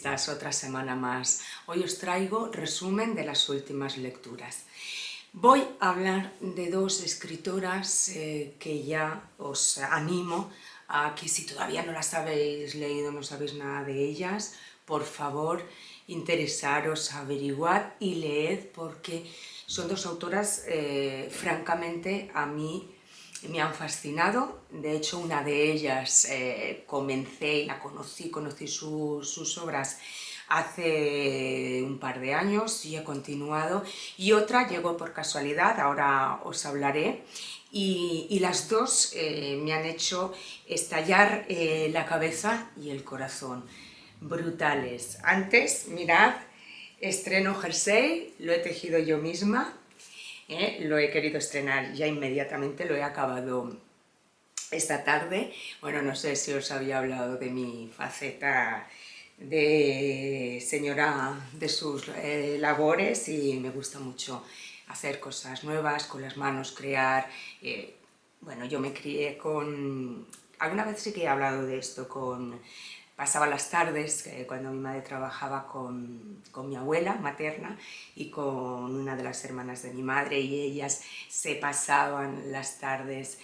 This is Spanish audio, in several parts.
estás? Otra semana más. Hoy os traigo resumen de las últimas lecturas. Voy a hablar de dos escritoras que ya os animo a que si todavía no las habéis leído, no sabéis nada de ellas, por favor, interesaros, averiguad y leed, porque son dos autoras francamente a mí me han fascinado. De hecho, una de ellas comencé y la conocí sus obras hace un par de años y he continuado, y otra llegó por casualidad, ahora os hablaré, y las dos me han hecho estallar la cabeza y el corazón. Brutales. Antes, mirad, estreno jersey, lo he tejido yo misma. Lo he querido estrenar ya inmediatamente, lo he acabado esta tarde. Bueno, no sé si os había hablado de mi faceta de señora de sus labores, y me gusta mucho hacer cosas nuevas con las manos, crear. Bueno, yo me crié con... Alguna vez sí que he hablado de esto, pasaba las tardes cuando mi madre trabajaba con mi abuela materna y con una de las hermanas de mi madre, y ellas se pasaban las tardes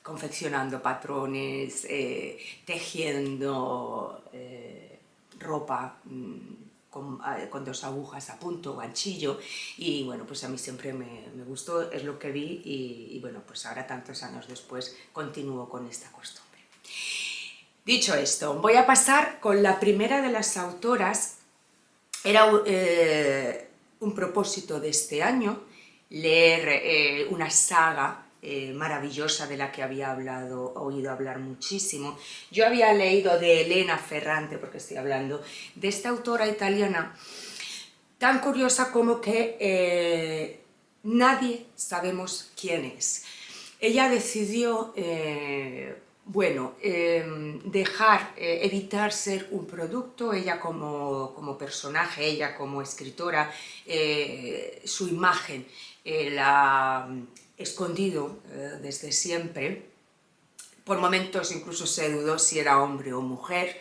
confeccionando patrones, tejiendo ropa con dos agujas a punto, ganchillo, y bueno, pues a mí siempre me gustó, es lo que vi, y bueno, pues ahora tantos años después continúo con esta costumbre. Dicho esto, voy a pasar con la primera de las autoras. Era un propósito de este año leer una saga maravillosa de la que había oído hablar muchísimo. Yo había leído de Elena Ferrante, porque estoy hablando de esta autora italiana tan curiosa como que nadie sabemos quién es. Ella decidió evitar ser un producto, ella como personaje, ella como escritora, su imagen la ha escondido desde siempre. Por momentos incluso se dudó si era hombre o mujer,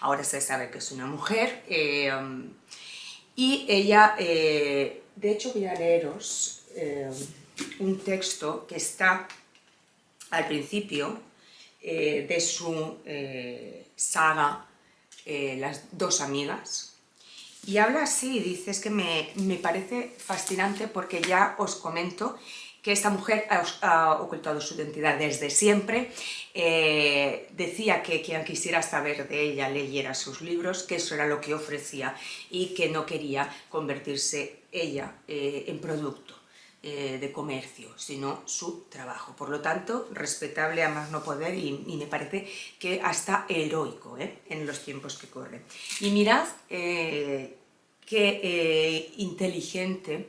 ahora se sabe que es una mujer. Y ella, de hecho voy a leeros un texto que está al principio de su saga Las dos amigas, y habla así, dice, es que me parece fascinante, porque ya os comento que esta mujer ha ocultado su identidad desde siempre. Decía que quien quisiera saber de ella leyera sus libros, que eso era lo que ofrecía, y que no quería convertirse ella en producto de comercio, sino su trabajo. Por lo tanto, respetable a más no poder, y me parece que hasta heroico en los tiempos que corren. Y mirad qué inteligente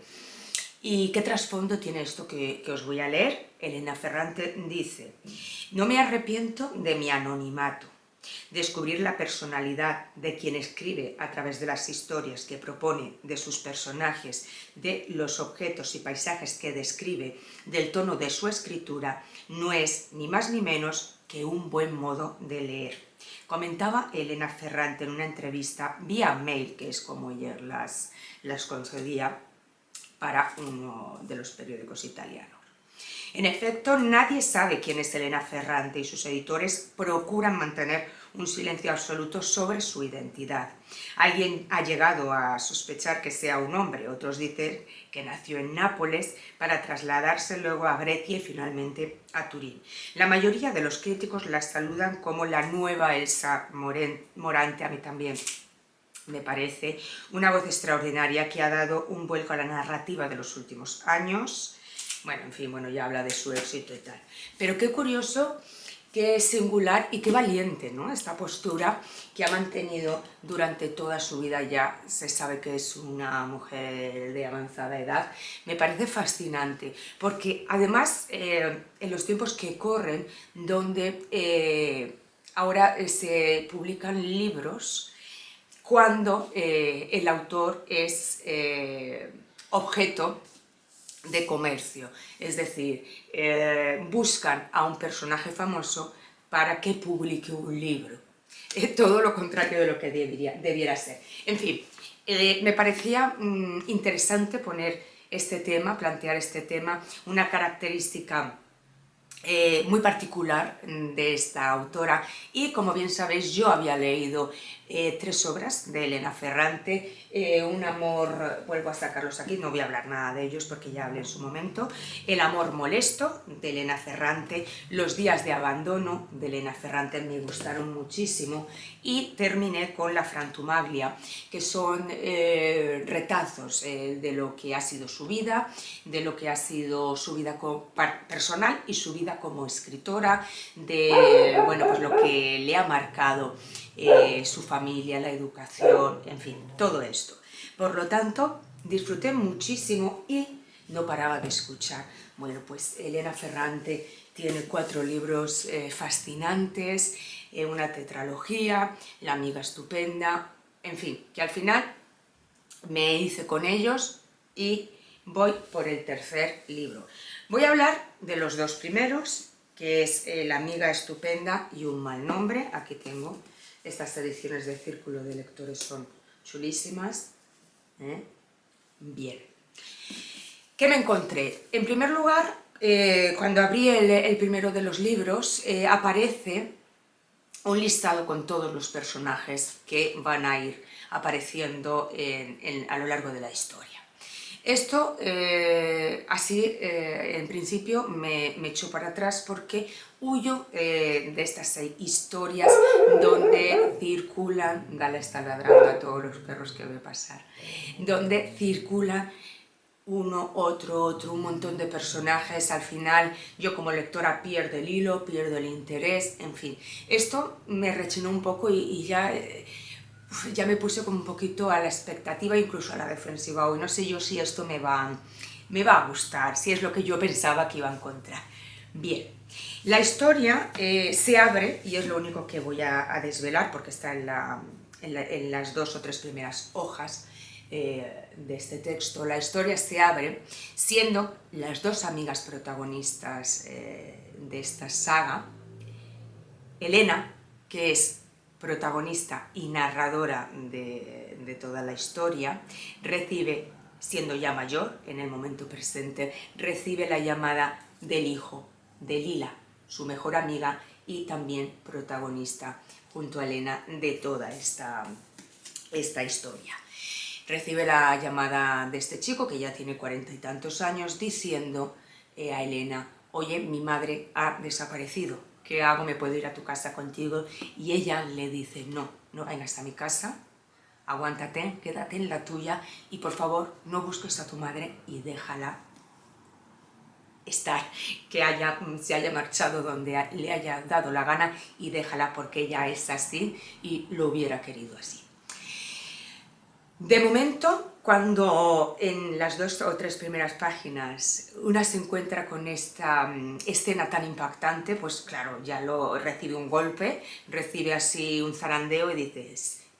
y qué trasfondo tiene esto que os voy a leer. Elena Ferrante dice: no me arrepiento de mi anonimato. Descubrir la personalidad de quien escribe a través de las historias que propone, de sus personajes, de los objetos y paisajes que describe, del tono de su escritura, no es ni más ni menos que un buen modo de leer. Comentaba Elena Ferrante en una entrevista vía mail, que es como ella las concedía para uno de los periódicos italianos. En efecto, nadie sabe quién es Elena Ferrante, y sus editores procuran mantener un silencio absoluto sobre su identidad. Alguien ha llegado a sospechar que sea un hombre, otros dicen que nació en Nápoles para trasladarse luego a Grecia y finalmente a Turín. La mayoría de los críticos la saludan como la nueva Elsa Morante. A mí también me parece una voz extraordinaria que ha dado un vuelco a la narrativa de los últimos años. Bueno, en fin, ya habla de su éxito y tal. Pero qué curioso, qué singular y qué valiente, ¿no? Esta postura que ha mantenido durante toda su vida. Ya se sabe que es una mujer de avanzada edad. Me parece fascinante, porque además en los tiempos que corren, donde ahora se publican libros cuando el autor es objeto de comercio, es decir, buscan a un personaje famoso para que publique un libro. todo lo contrario de lo que debiera ser. En fin, me parecía interesante poner este tema, plantear este tema, una característica muy particular de esta autora, y como bien sabéis yo había leído 3 obras de Elena Ferrante, Un amor, vuelvo a sacarlos aquí, no voy a hablar nada de ellos porque ya hablé en su momento, El amor molesto de Elena Ferrante, Los días de abandono de Elena Ferrante me gustaron muchísimo, y terminé con La Frantumaglia, que son retazos de lo que ha sido su vida, de lo que ha sido su vida personal y su vida como escritora, de bueno, pues lo que le ha marcado su familia, la educación, en fin, todo esto. Por lo tanto, disfruté muchísimo y no paraba de escuchar. Bueno, pues Elena Ferrante tiene 4 libros fascinantes, una tetralogía, La amiga estupenda, en fin, que al final me hice con ellos y voy por el tercer libro. Voy a hablar de los 2 primeros, que es La amiga estupenda y Un mal nombre. Aquí tengo, estas ediciones de Círculo de Lectores son chulísimas. Bien. ¿Qué me encontré? En primer lugar, cuando abrí el primero de los libros, aparece un listado con todos los personajes que van a ir apareciendo a lo largo de la historia. Esto, así, en principio, me echó para atrás porque huyo de estas historias donde circulan, Gala está ladrando a todos los perros que ve pasar, donde circulan uno, otro, un montón de personajes. Al final yo como lectora pierdo el hilo, pierdo el interés, en fin. Esto me rechinó un poco y ya me puse como un poquito a la expectativa, incluso a la defensiva hoy. No sé yo si esto me va a gustar, si es lo que yo pensaba que iba a encontrar. Bien, la historia se abre, y es lo único que voy a desvelar porque está en las 2 o 3 primeras hojas de este texto. La historia se abre siendo las 2 amigas protagonistas de esta saga, Elena, que es protagonista y narradora de toda la historia, recibe, siendo ya mayor en el momento presente, recibe la llamada del hijo de Lila, su mejor amiga y también protagonista junto a Elena de toda esta historia. Recibe la llamada de este chico, que ya tiene 40 y tantos años, diciendo a Elena: oye, mi madre ha desaparecido, ¿qué hago? ¿Me puedo ir a tu casa contigo? Y ella le dice: no, no vengas a mi casa, aguántate, quédate en la tuya y por favor no busques a tu madre y déjala estar, que se haya marchado donde le haya dado la gana, y déjala porque ella es así y lo hubiera querido así. De momento, cuando en las 2 o 3 primeras páginas una se encuentra con esta escena tan impactante, pues claro, ya recibe un golpe, recibe así un zarandeo y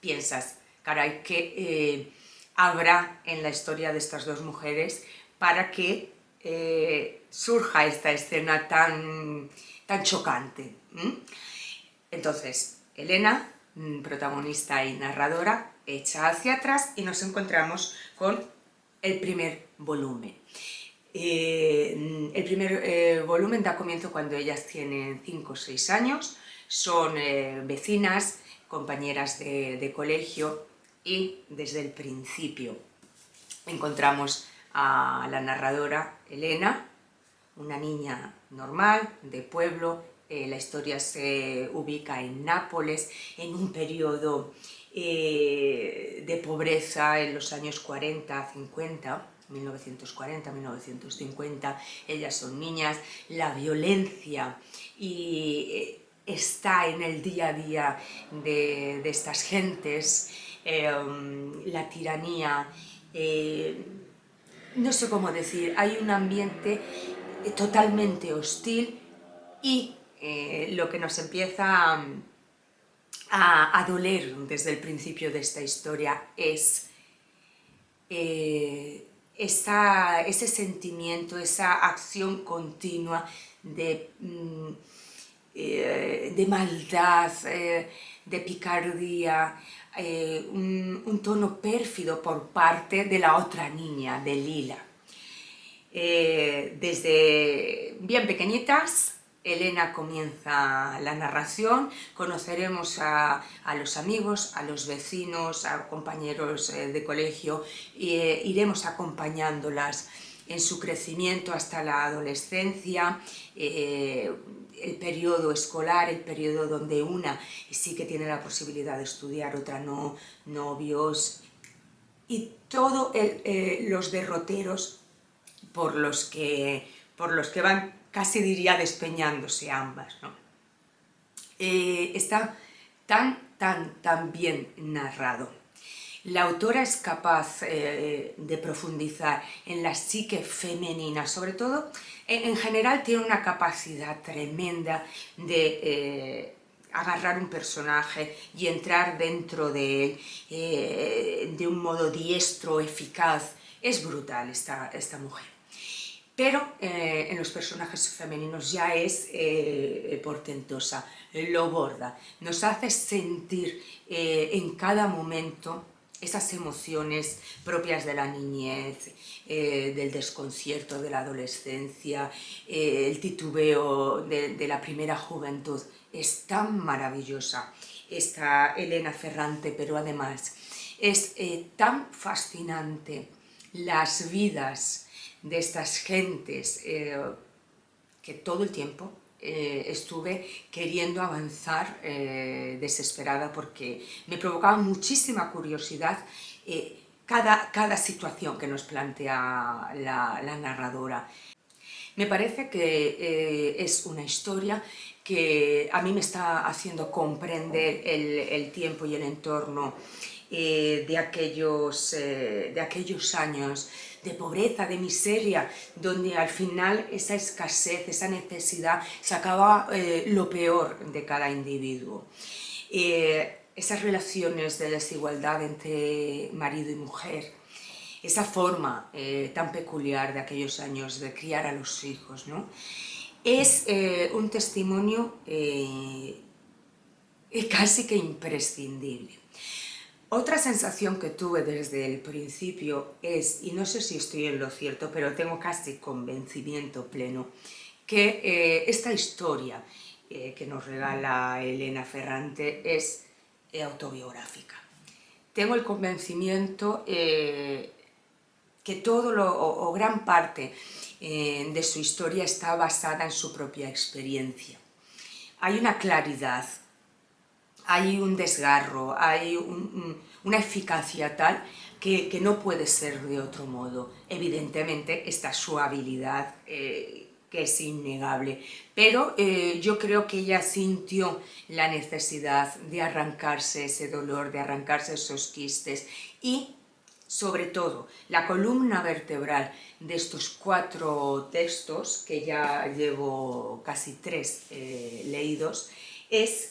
piensas, caray, ¿qué habrá en la historia de estas 2 mujeres para que surja esta escena tan chocante? Entonces, Elena, protagonista y narradora, echa hacia atrás y nos encontramos con el primer volumen. El primer volumen da comienzo cuando ellas tienen 5 o 6 años, son vecinas, compañeras de colegio, y desde el principio encontramos a la narradora Elena, una niña normal, de pueblo. La historia se ubica en Nápoles, en un periodo de pobreza en los años 40, 50, 1940, 1950, ellas son niñas, la violencia está en el día a día de estas gentes, la tiranía, no sé cómo decir, hay un ambiente totalmente hostil, y lo que nos empieza a doler desde el principio de esta historia es ese sentimiento, esa acción continua de maldad, de picardía, un tono pérfido por parte de la otra niña, de Lila. Desde bien pequeñitas, Elena comienza la narración, conoceremos a los amigos, a los vecinos, a compañeros de colegio, iremos acompañándolas en su crecimiento hasta la adolescencia, el periodo escolar, el periodo donde una sí que tiene la posibilidad de estudiar, otra no, novios, y todos los derroteros por los que van, casi diría, despeñándose ambas, ¿no? Está tan bien narrado. La autora es capaz de profundizar en la psique femenina, sobre todo, en general tiene una capacidad tremenda de agarrar un personaje y entrar dentro de él de un modo diestro, eficaz. Es brutal esta mujer. Pero en los personajes femeninos ya es portentosa, lo borda. Nos hace sentir en cada momento esas emociones propias de la niñez, del desconcierto de la adolescencia, el titubeo de la primera juventud. Es tan maravillosa esta Elena Ferrante, pero además es tan fascinante las vidas de estas gentes que todo el tiempo estuve queriendo avanzar desesperada, porque me provocaba muchísima curiosidad cada situación que nos plantea la narradora. Me parece que es una historia que a mí me está haciendo comprender el tiempo y el entorno de aquellos años de pobreza, de miseria, donde al final esa escasez, esa necesidad sacaba lo peor de cada individuo. Esas relaciones de desigualdad entre marido y mujer, esa forma tan peculiar de aquellos años de criar a los hijos, ¿no? Es un testimonio casi que imprescindible. Otra sensación que tuve desde el principio es, y no sé si estoy en lo cierto, pero tengo casi convencimiento pleno, que esta historia que nos regala Elena Ferrante es autobiográfica. Tengo el convencimiento que todo o gran parte de su historia está basada en su propia experiencia. Hay una claridad, hay un desgarro, hay una eficacia tal que no puede ser de otro modo. Evidentemente está su habilidad, que es innegable, pero yo creo que ella sintió la necesidad de arrancarse ese dolor, de arrancarse esos quistes, y sobre todo la columna vertebral de estos 4 textos, que ya llevo casi 3 leídos, es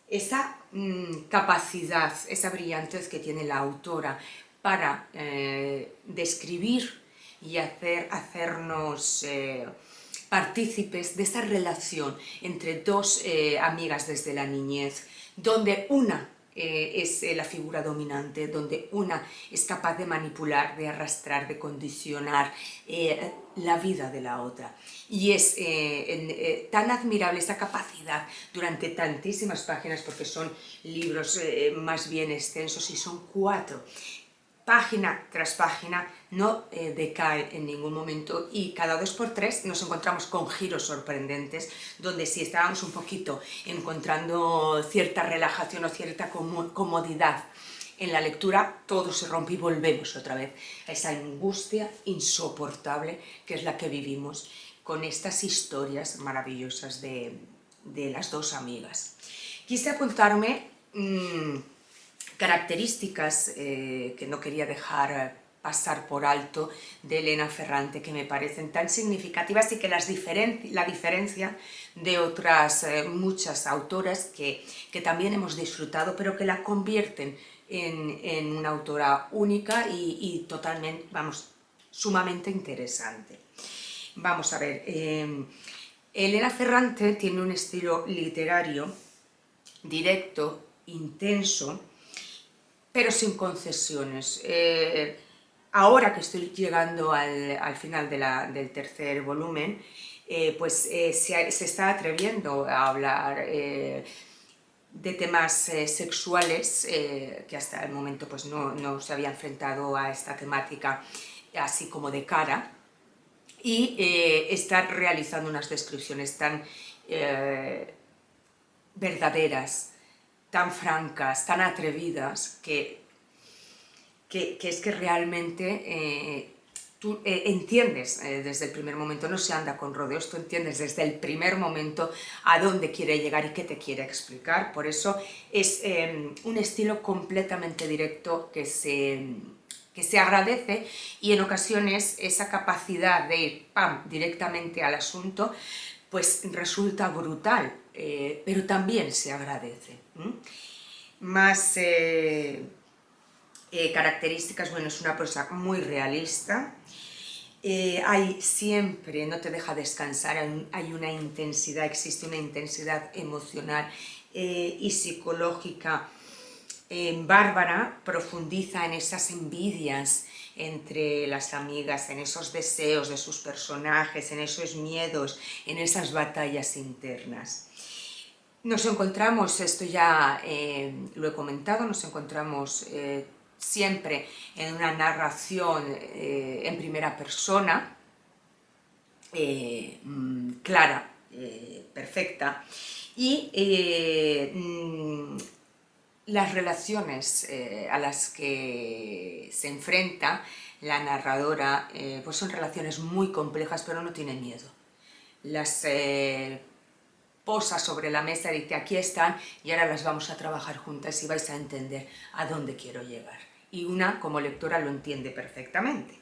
esa capacidad, esa brillantez que tiene la autora para describir y hacernos partícipes de esa relación entre dos amigas desde la niñez, donde una es la figura dominante, donde una es capaz de manipular, de arrastrar, de condicionar la vida de la otra. Y es tan admirable esa capacidad durante tantísimas páginas, porque son libros más bien extensos y son 4. Página tras página, no decae en ningún momento, y cada 2x3 nos encontramos con giros sorprendentes, donde si estábamos un poquito encontrando cierta relajación o cierta comodidad en la lectura, todo se rompe y volvemos otra vez a esa angustia insoportable que es la que vivimos con estas historias maravillosas de las 2 amigas. Quise apuntarme características que no quería dejar pasar por alto de Elena Ferrante, que me parecen tan significativas y que la diferencian de otras muchas autoras que también hemos disfrutado, pero que la convierten en una autora única y totalmente, sumamente interesante. Vamos a ver, Elena Ferrante tiene un estilo literario directo, intenso, pero sin concesiones. Ahora que estoy llegando al final del tercer volumen, se está atreviendo a hablar de temas sexuales que hasta el momento pues, no se había enfrentado a esta temática así como de cara, y está realizando unas descripciones tan verdaderas, tan francas, tan atrevidas, que es que realmente tú entiendes desde el primer momento, no se anda con rodeos, tú entiendes desde el primer momento a dónde quiere llegar y qué te quiere explicar. Por eso es un estilo completamente directo que se agradece, y en ocasiones esa capacidad de ir directamente al asunto pues resulta brutal, pero también se agradece. Más características, bueno, es una prosa muy realista, hay siempre, no te deja descansar, hay una intensidad, existe una intensidad emocional y psicológica bárbara, profundiza en esas envidias entre las amigas, en esos deseos de sus personajes, en esos miedos, en esas batallas internas. Nos encontramos, esto ya lo he comentado, nos encontramos siempre en una narración en primera persona, clara, perfecta, y las relaciones a las que se enfrenta la narradora pues son relaciones muy complejas, pero no tiene miedo. Las posa sobre la mesa y dice, aquí están y ahora las vamos a trabajar juntas y vais a entender a dónde quiero llegar. Y una, como lectora, lo entiende perfectamente.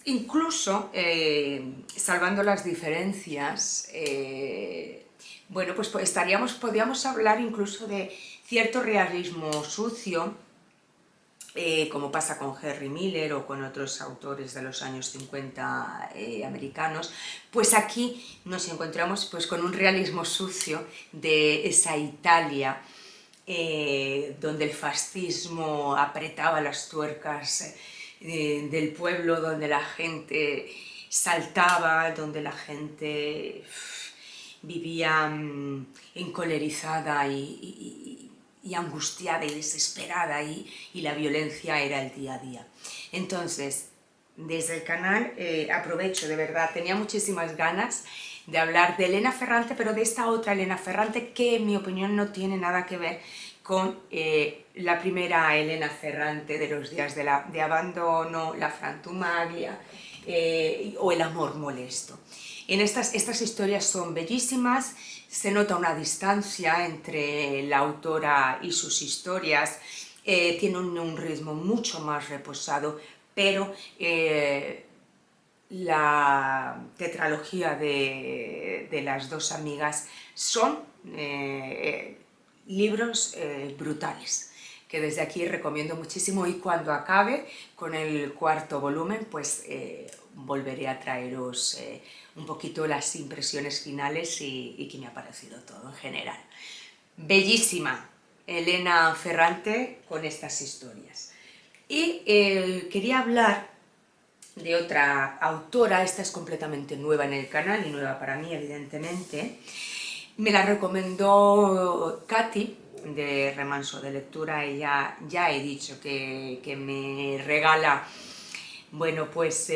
Incluso, salvando las diferencias, bueno, pues podríamos hablar incluso de cierto realismo sucio, como pasa con Henry Miller o con otros autores de los años 50 americanos, pues aquí nos encontramos pues, con un realismo sucio de esa Italia donde el fascismo apretaba las tuercas del pueblo, donde la gente saltaba, donde la gente vivía encolerizada y angustiada y desesperada, y la violencia era el día a día. Entonces, desde el canal aprovecho, de verdad, tenía muchísimas ganas de hablar de Elena Ferrante, pero de esta otra Elena Ferrante que en mi opinión no tiene nada que ver con la primera Elena Ferrante de los días de abandono, la frantumaglia o el amor molesto. Estas historias son bellísimas, se nota una distancia entre la autora y sus historias, tienen un ritmo mucho más reposado, pero la tetralogía de las dos amigas son libros brutales, que desde aquí recomiendo muchísimo, y cuando acabe con el cuarto volumen, pues volveré a traeros un poquito las impresiones finales y qué me ha parecido todo en general. Bellísima Elena Ferrante con estas historias. Y quería hablar de otra autora, esta es completamente nueva en el canal y nueva para mí, evidentemente. Me la recomendó Katy, de Remanso de Lectura, y ya he dicho que me regala, bueno, pues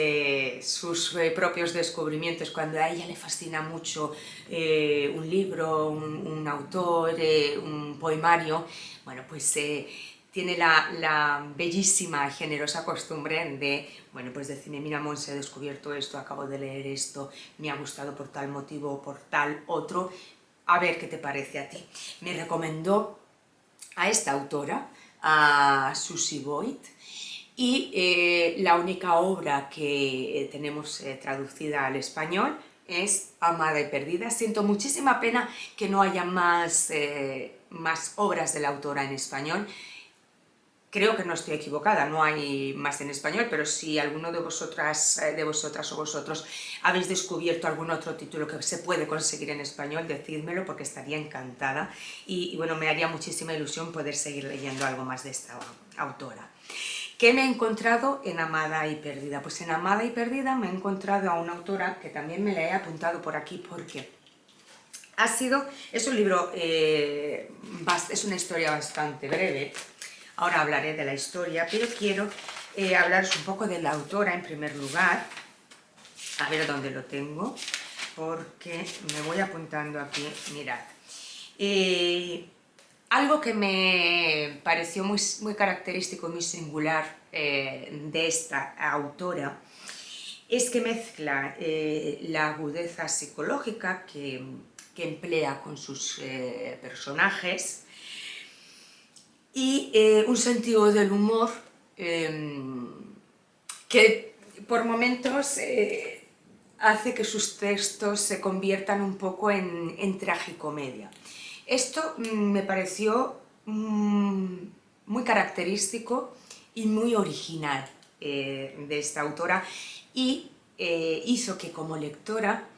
sus propios descubrimientos cuando a ella le fascina mucho un libro, un autor, un poemario. Bueno, pues tiene la bellísima y generosa costumbre de, bueno, pues decirme, mira, Monse, he descubierto esto, acabo de leer esto, me ha gustado por tal motivo o por tal otro, a ver qué te parece a ti. Me recomendó a esta autora, a Susie Boyd, y la única obra que tenemos traducida al español es Amada y Perdida. Siento muchísima pena que no haya más obras de la autora en español. Creo que no estoy equivocada, no hay más en español, pero si alguno de vosotras, de vosotras o vosotros habéis descubierto algún otro título que se puede conseguir en español, decídmelo porque estaría encantada y bueno, me haría muchísima ilusión poder seguir leyendo algo más de esta autora. ¿Qué me he encontrado en Amada y Perdida? Pues en Amada y Perdida me he encontrado a una autora que también me la he apuntado por aquí porque es un libro, es una historia bastante breve. Ahora hablaré de la historia, pero quiero hablaros un poco de la autora en primer lugar. A ver dónde lo tengo, porque me voy apuntando aquí, mirad. Algo que me pareció muy característico, muy singular de esta autora, es que mezcla la agudeza psicológica que emplea con sus personajes y un sentido del humor que por momentos hace que sus textos se conviertan un poco en tragicomedia. Esto me pareció muy característico y muy original de esta autora y hizo que como lectora,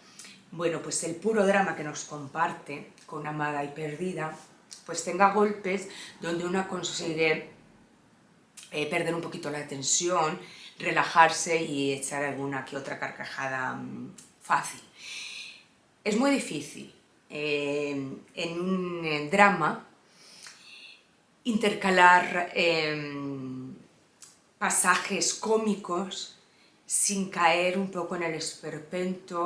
bueno, pues el puro drama que nos comparte con Amada y Perdida, pues tenga golpes donde una consigue perder un poquito la tensión, relajarse y echar alguna que otra carcajada fácil. Es muy difícil en un drama intercalar pasajes cómicos sin caer un poco en el esperpento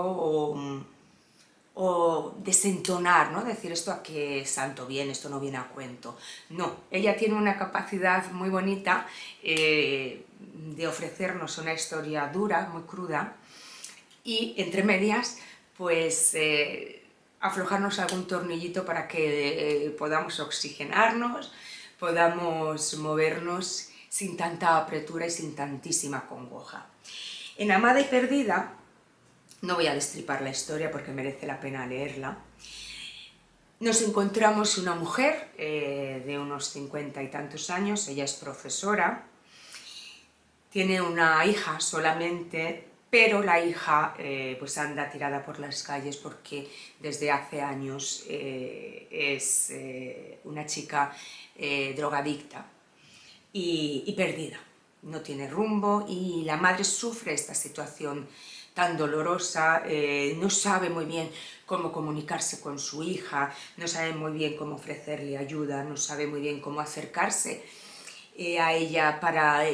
o desentonar, ¿no? Decir esto a qué santo viene, esto no viene a cuento. No, ella tiene una capacidad muy bonita de ofrecernos una historia dura, muy cruda, y entre medias, pues aflojarnos algún tornillito para que podamos oxigenarnos, podamos movernos sin tanta apretura y sin tantísima congoja. En Amada y Perdida, no voy a destripar la historia porque merece la pena leerla, nos encontramos una mujer de unos 50 y tantos años, ella es profesora, tiene una hija solamente, pero la hija pues anda tirada por las calles porque desde hace años es una chica drogadicta y perdida, no tiene rumbo y la madre sufre esta situación tan dolorosa, no sabe muy bien cómo comunicarse con su hija, no sabe muy bien cómo ofrecerle ayuda, no sabe muy bien cómo acercarse a ella para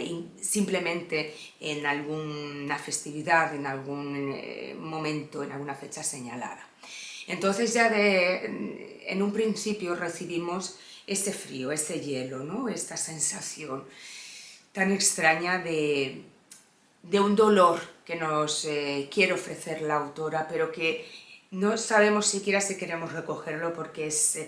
simplemente en alguna festividad, en algún momento, en alguna fecha señalada. Entonces ya en un principio recibimos ese frío, ese hielo, ¿no? Esta sensación tan extraña de un dolor que nos quiere ofrecer la autora, pero que no sabemos siquiera si queremos recogerlo porque es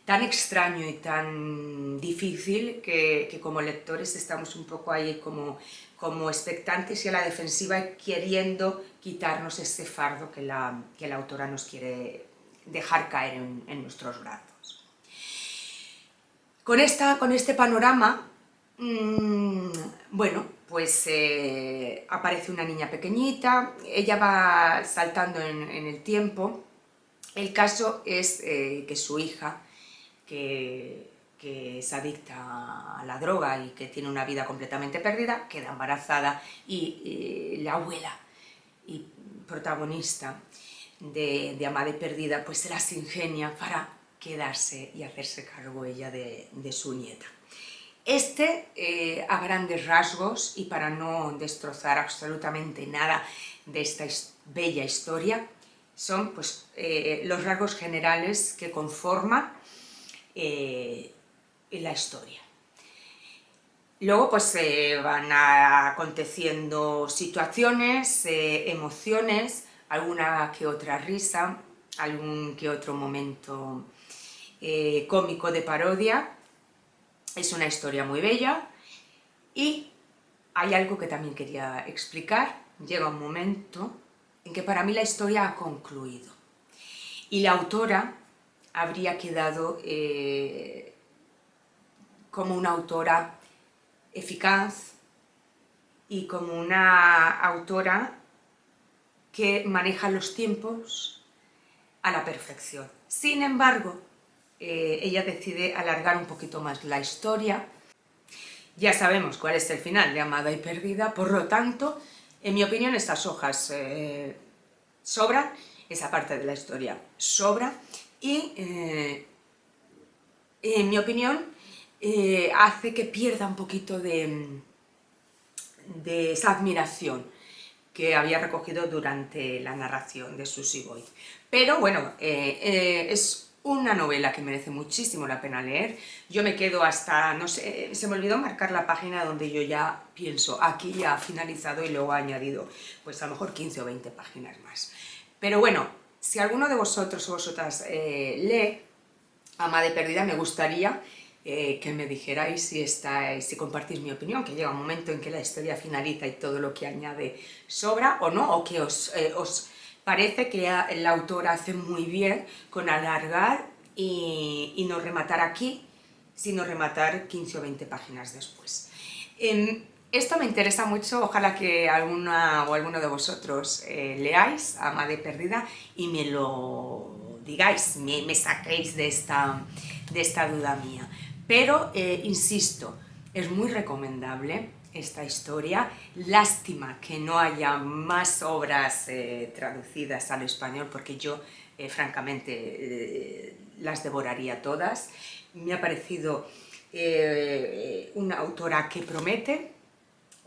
tan extraño y tan difícil que como lectores estamos un poco ahí como expectantes y a la defensiva queriendo quitarnos ese fardo que la autora nos quiere dejar caer en nuestros brazos. Con este panorama, bueno, pues aparece una niña pequeña, ella va saltando en el tiempo. El caso es que su hija, que es adicta a la droga y que tiene una vida completamente perdida, queda embarazada y la abuela y protagonista de Amada y Perdida pues se las ingenia para quedarse y hacerse cargo ella de su nieta. A grandes rasgos, y para no destrozar absolutamente nada de esta bella historia, son pues, los rasgos generales que conforman la historia. Luego pues van aconteciendo situaciones, emociones, alguna que otra risa, algún que otro momento cómico de parodia. Es una historia muy bella y hay algo que también quería explicar. Llega un momento en que para mí la historia ha concluido y la autora habría quedado como una autora eficaz y como una autora que maneja los tiempos a la perfección. Sin embargo, ella decide alargar un poquito más la historia. Ya sabemos cuál es el final de Amada y Perdida, por lo tanto, en mi opinión, estas hojas sobran, esa parte de la historia sobra, y en mi opinión hace que pierda un poquito de esa admiración que había recogido durante la narración de Susie Boyd. Pero bueno, es una novela que merece muchísimo la pena leer. Yo me quedo hasta, no sé, se me olvidó marcar la página donde yo ya pienso, aquí ya ha finalizado, y luego ha añadido, pues a lo mejor 15 o 20 páginas más. Pero bueno, si alguno de vosotros o vosotras lee Amada y Perdida, me gustaría que me dijerais si compartís mi opinión, que llega un momento en que la historia finaliza y todo lo que añade sobra, o no, o que os parece que el autor hace muy bien con alargar y no rematar aquí, sino rematar 15 o 20 páginas después. Esto me interesa mucho, ojalá que alguna o alguno de vosotros leáis Amada y Perdida y me lo digáis, me saquéis de esta duda mía. Pero, insisto, es muy recomendable esta historia. Lástima que no haya más obras traducidas al español, porque yo, francamente, las devoraría todas. Me ha parecido una autora que promete.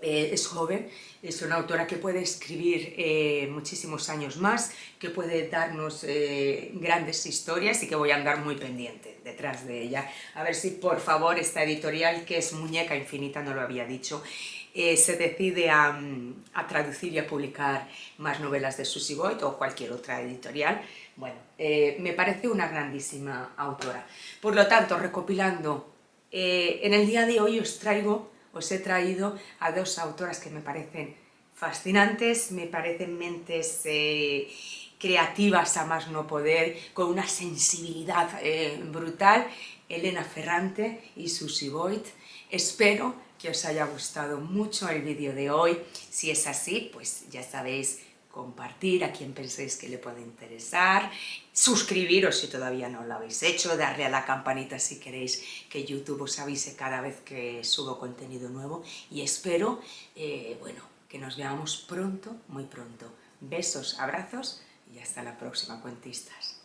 Es joven, es una autora que puede escribir muchísimos años más, que puede darnos grandes historias, y que voy a andar muy pendiente detrás de ella. A ver si, por favor, esta editorial, que es Muñeca Infinita, no lo había dicho, se decide a traducir y a publicar más novelas de Susie Boyd o cualquier otra editorial. Bueno, me parece una grandísima autora. Por lo tanto, recopilando, en el día de hoy os he traído a dos autoras que me parecen fascinantes, me parecen mentes creativas a más no poder, con una sensibilidad brutal, Elena Ferrante y Susie Boyd. Espero que os haya gustado mucho el vídeo de hoy. Si es así, pues ya sabéis, compartir a quien penséis que le puede interesar, suscribiros si todavía no lo habéis hecho, darle a la campanita si queréis que YouTube os avise cada vez que subo contenido nuevo, y espero, bueno, que nos veamos pronto, muy pronto. Besos, abrazos y hasta la próxima, cuentistas.